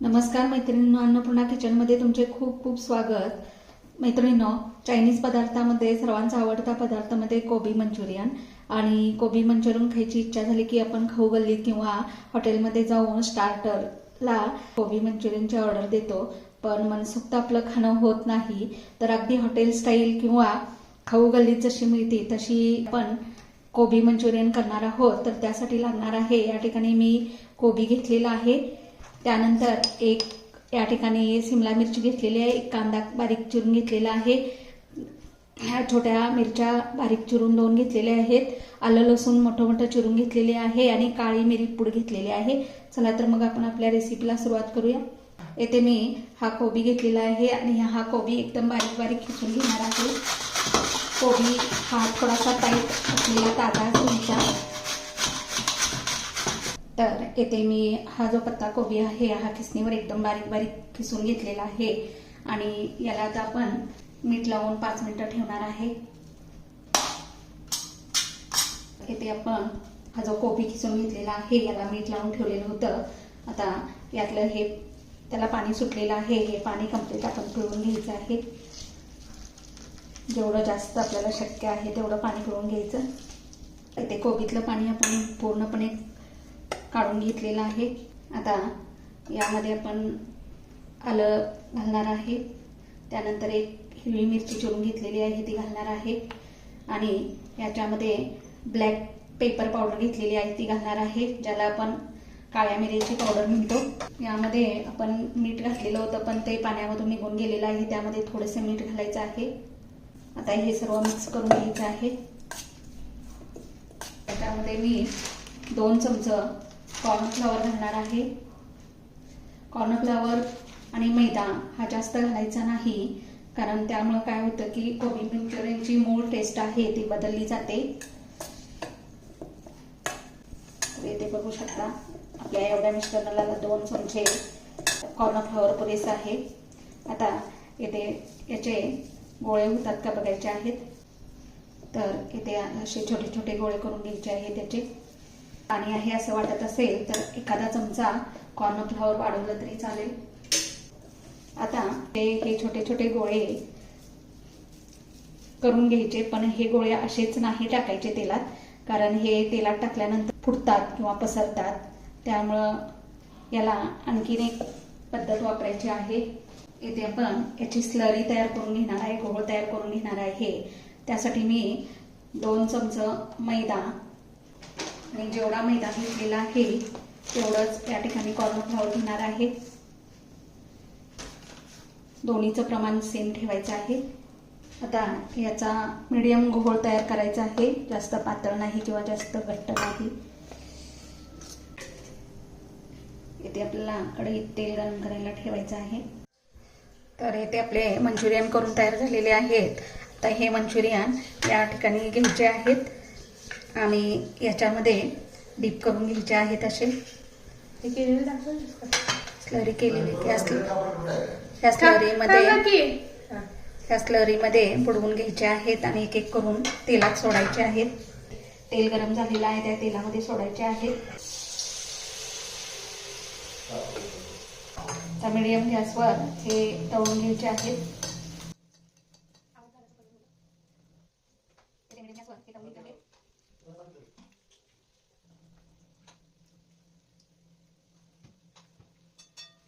नमस्कार मैत्रिणींनो, अन्नपूर्णा किचनमध्ये तुमचे खूप खूप स्वागत. मैत्रिणींनो, चायनीज पदार्थामध्ये सर्वांचा आवडता पदार्थामध्ये कोबी मंचुरियन आणि कोबी मंचुरियन खायची इच्छा झाली की आपण खाऊ गल्लीत किंवा हॉटेलमध्ये जाऊन स्टार्टरला कोबी मंचुरियनची ऑर्डर देतो. पण मनसोक्त आपलं खाणं होत नाही, तर अगदी हॉटेल स्टाईल किंवा खाऊ गल्लीत जशी मिळते तशी पण कोबी मंचुरियन करणार आहोत. तर त्यासाठी लागणार आहे, या ठिकाणी मी कोबी घेतलेला आहे, त्यानंतर एक या ठिकाणी सिमला मिरची घेतलेली आहे, एक कांदा बारीक चिरून घेतलेला आहे, ह्या छोट्या मिरच्या बारीक चिरून 2 घेतलेल्या आहेत, आलं लसूण मोठं मोठं चिरून घेतलेले आहे आणि काळी मिरी पूड घेतलेली आहे. चला तर मग आपण आपल्या रेसिपीला सुरुवात करूया. येथे मी हा कोबी घेतलेला आहे आणि हा कोबी एकदम बारीक बारीक खिसून घेणार आहे. कोबी हा थोडासा टाईट असलेला ताजा घ्यायचा. तर येथे मी हा जो पत्ता कोबी आहे हा खिसणीवर एकदम बारीक बारीक खिसून घेतलेला आहे आणि याला आता आपण मीठ लावून 5 मिनिटं ठेवणार आहे. येथे आपण हा जो कोबी खिसून घेतलेला आहे याला मीठ लावून ठेवलेलं होतं. आता यातलं हे त्याला पाणी सुटलेलं आहे, हे पाणी कंप्लीट आपण पिळून घ्यायचं आहे. जेवढं जास्त आपल्याला शक्य आहे तेवढं पाणी पिळून घ्यायचं. इथे कोबीतलं पाणी आपण पूर्णपणे काढून घेतलेलं आहे. आता यामध्ये आपण आलं घालणार आहे, त्यानंतर एक हिरवी मिरची चिरून घेतलेली आहे ती घालणार आहे आणि याच्यामध्ये ब्लॅक पेपर पावडर घेतलेली आहे ती घालणार आहे, ज्याला आपण काळ्या मिरीची पावडर म्हणतो. यामध्ये आपण मीठ घातलेलं होतं पण ते पाण्यामधून निघून गेलेलं आहे, त्यामध्ये थोडेसे मीठ घालायचं आहे. आता हे सर्व मिक्स करून घ्यायचं आहे. त्याच्यामध्ये मी 2 चमचे कॉर्नफ्लॉवर घालणार आहे. कॉर्नफ्लॉवर आणि मैदा हा जास्त घालायचा नाही, कारण त्यामुळे काय होतं की कोबी मंचुरियनची मूळ टेस्ट आहे ती बदलली जाते. इथे बघू शकता आपल्या एवढ्या मिश्रणाला 2 चमचे कॉर्नफ्लॉवर पुरेसे आहे. आता इथे याचे गोळे होतात का बघायचे आहेत. तर इथे असे छोटे छोटे गोळे करून घ्यायचे आहेत त्याचे. आणि आहे असं वाटत असेल तर एखादा चमचा कॉर्नफ्लॉवर वाढवलं तरी चालेल. आता हे छोटे छोटे गोळे करून घ्यायचे, पण हे गोळे असेच नाही टाकायचे तेलात, कारण हे तेलात टाकल्यानंतर फुटतात किंवा पसरतात. त्यामुळं याला आणखीन एक पद्धत वापरायची आहे. इथे आपण याची स्लरी तयार करून घेणार आहे, घोळ तयार करून घेणार आहे. त्यासाठी मी 2 चमचे मैदा आणि जेवढा मैदा घेतलेला आहे तेवढंच या ठिकाणी कॉर्नफ्लॉवर घेणार आहे. दोन्हीचं प्रमाण सेम ठेवायचं आहे. आता याचा मीडियम घोळ तयार करायचा आहे, जास्त पातळ नाही किंवा जास्त घट्ट नाही. इथे आपल्याला कढईत तेल गरम करायला ठेवायचं आहे. तर इथे आपले मंचुरियन करून तयार झालेले आहेत. आता हे मंचुरियन या ठिकाणी घ्यायचे आहेत आणि याच्यामध्ये डीप करून घ्यायचे आहेत. असे स्लरी केलेली त्या स्लरीमध्ये बुडवून घ्यायचे आहेत आणि एक एक करून तेलात सोडायचे आहेत. तेल गरम झालेलं आहे, त्या तेलामध्ये सोडायचे आहेत. त्या मीडियम गॅसवर हे तळून घ्यायचे आहेत.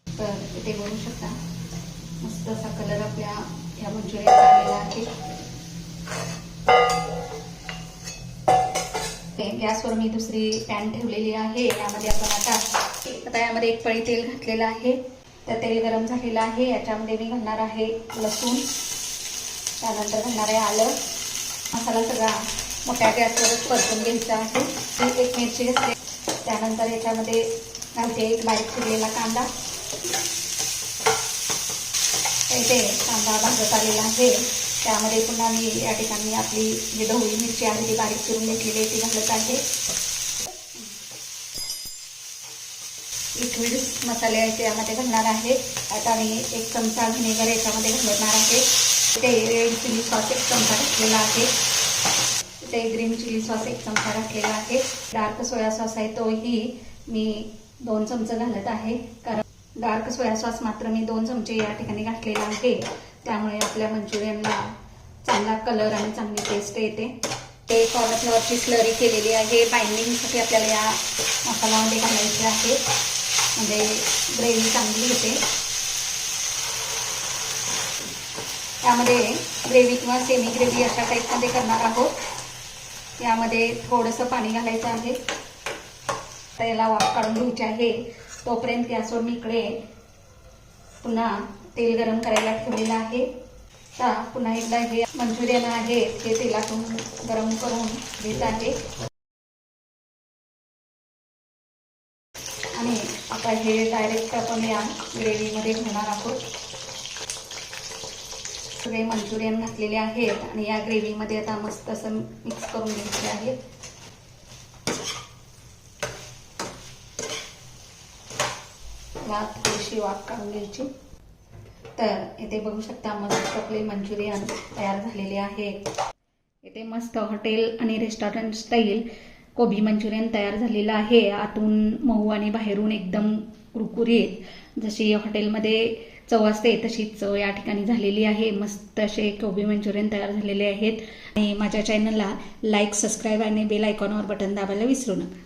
तर इथे बघू शकता मस्त असा कलर आपल्या या मंचुरियनचा आलेला आहे. गॅसवर मी दुसरी पॅन ठेवलेली आहे. यामध्ये आपण आता यामध्ये 1 पळी तेल घातलेलं आहे. तर तेल गरम झालेलं आहे. याच्यामध्ये मी घालणार आहे लसूण, त्यानंतर घालणार आहे आलं. मसाला सगळा मोठ्या गॅसवरच परतून घ्यायचा आहे. 1 मिरची घातली, त्यानंतर याच्यामध्ये घालते 1 बारीक चिरलेला कांदा. इथे कांदा भाजत आलेला आहे, त्यामध्ये पुन्हा मी या ठिकाणी आपली जी ढोबळी मिरची आहे ती बारीक चिरून घेतलेली आहे ती घालत आहे. लिक्विड मसाले आहे त्यामध्ये घालणार आहे. आता मी 1 चमचा व्हिनेगर याच्यामध्ये घालणार आहे. इथे रेड चिली सॉस 1 चमचा घातलेला आहे. इथे ग्रीन चिली सॉस 1 चमचा घातलेला आहे. डार्क सोया सॉस आहे तोही मी 2 चमचे घालत आहे, कारण डार्क सोया सॉस मात्र मी 2 चमचे या ठिकाणी घातलेला आहे, त्यामुळे आपल्या मंचुरियनला चांगला कलर आणि चांगली टेस्ट येते. ते कॉर्नफ्लॉवरची स्लरी केलेली आहे. बाइंडिंगसाठी आपल्याला या मसाल्यामध्ये घालायचे आहे, म्हणजे ग्रेव्ही चांगली होते. यामध्ये ग्रेव्ही किंवा सेमी ग्रेव्ही अशा टाईपमध्ये करणार आहोत. यामध्ये थोडंसं पाणी घालायचं आहे. तर याला वाफ काढून घ्यायची आहे. तोपर्यंत गॅसवर मी इकडे पुन्हा तेल गरम करायला ठेवलेलं आहे. आता पुन्हा एकदा हे मंचुरियन आहे ते तेलातून गरम करून घेत आहे आणि आता हे डायरेक्ट आपण या ग्रेव्हीमध्ये घालणार आहोत. सगळे मंचुरियन घातलेले आहेत आणि या ग्रेव्हीमध्ये आता मस्त असं मिक्स करून घ्यायचे आहे. यात थोडीशी वाफ काढून घ्यायची. तर इथे बघू शकता मस्त आपले मंचुरियन तयार झालेले आहे. इथे मस्त हॉटेल आणि रेस्टॉरंट स्टाईल कोबी मंचुरियन तयार झालेलं आहे. आतून मऊ आणि बाहेरून एकदम कुरकुरीत, जशी हॉटेलमध्ये चव असते तशीच चव या ठिकाणी झालेली आहे. मस्त असे कोबी मंचुरियन तयार झालेले आहेत. आणि माझ्या चॅनलला लाईक, सबस्क्राईब आणि बेल आयकॉनवर बटन दाबायला विसरू नका.